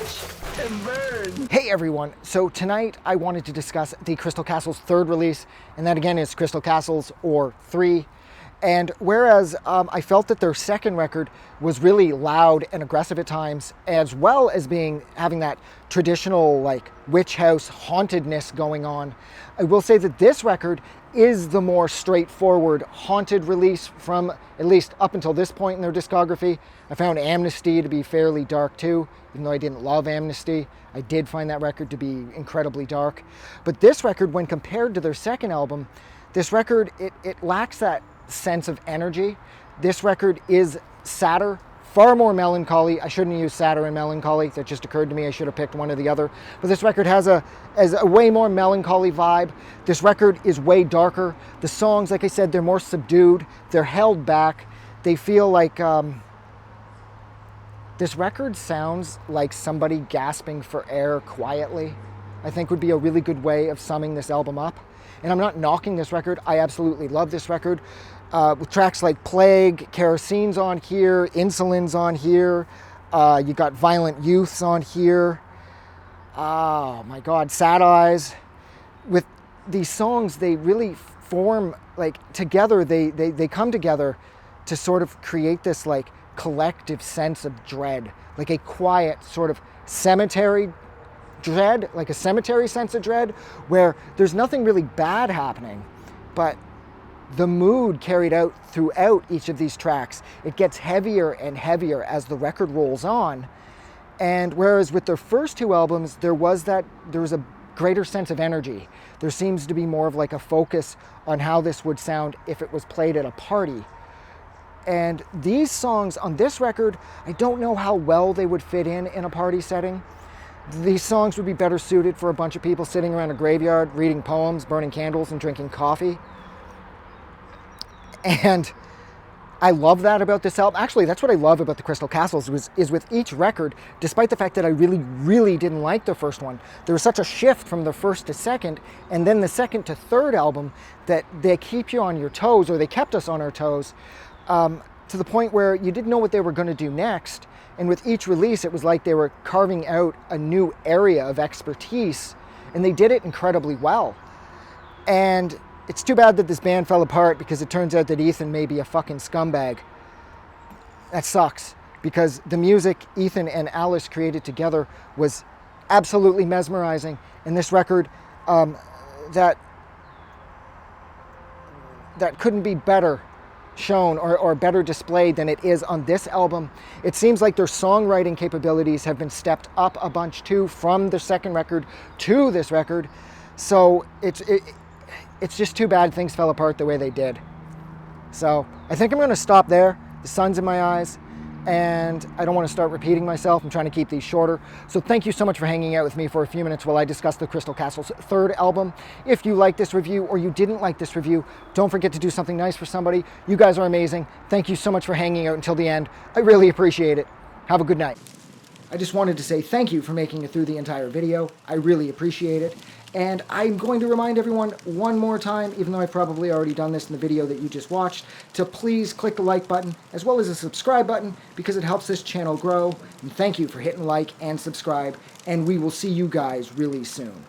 Watch and burn. Hey everyone, so tonight I wanted to discuss the Crystal Castles' third release, and that again is Crystal Castles or 3. And whereas I felt that their second record was really loud and aggressive at times, as well as having that traditional like witch house hauntedness going on, I will say that this record is the more straightforward haunted release from at least up until this point in their discography. I found Amnesty to be fairly dark too, even though I didn't love Amnesty. I did find that record to be incredibly dark. But this record, when compared to their second album, this record, it lacks that sense of energy. This record is sadder, far more melancholy. I shouldn't use sadder and melancholy. That just occurred to me. I should have picked one or the other. But this record has a way more melancholy vibe. This record is way darker. The songs, like I said, they're more subdued. They're held back. They feel like this record sounds like somebody gasping for air quietly, I think would be a really good way of summing this album up. And I'm not knocking this record. I absolutely love this record. With tracks like Plague, Kerosene's on here, Insulin's on here. You got Violent Youth's on here. Oh my God, Sad Eyes. With these songs, they really form like together. They come together to sort of create this like collective sense of dread, like a quiet sort of cemetery dread, like a cemetery sense of dread, where there's nothing really bad happening, but the mood carried out throughout each of these tracks, it gets heavier and heavier as the record rolls on. And whereas with their first two albums, there was a greater sense of energy. There seems to be more of like a focus on how this would sound if it was played at a party. And these songs on this record, I don't know how well they would fit in a party setting. These songs would be better suited for a bunch of people sitting around a graveyard, reading poems, burning candles, and drinking coffee. And I love that about this album. Actually, that's what I love about the Crystal Castles is with each record, despite the fact that I really, really didn't like the first one, there was such a shift from the first to second, and then the second to third album, that they keep you on your toes, or they kept us on our toes, to the point where you didn't know what they were going to do next. And with each release, it was like they were carving out a new area of expertise, and they did it incredibly well. And it's too bad that this band fell apart, because it turns out that Ethan may be a fucking scumbag. That sucks, because the music Ethan and Alice created together was absolutely mesmerizing. And this record, that couldn't be better shown or better displayed than it is on this album. It seems like their songwriting capabilities have been stepped up a bunch too, from the second record to this record. So it's just too bad things fell apart the way they did. So I think I'm going to stop there. The sun's in my eyes, and I don't want to start repeating myself. I'm trying to keep these shorter. So thank you so much for hanging out with me for a few minutes while I discuss the Crystal Castles' third album. If you like this review or you didn't like this review, don't forget to do something nice for somebody. You guys are amazing. Thank you so much for hanging out until the end. I really appreciate it. Have a good night. I just wanted to say thank you for making it through the entire video. I really appreciate it. And I'm going to remind everyone one more time, even though I've probably already done this in the video that you just watched, to please click the like button as well as the subscribe button, because it helps this channel grow. And thank you for hitting like and subscribe, and we will see you guys really soon.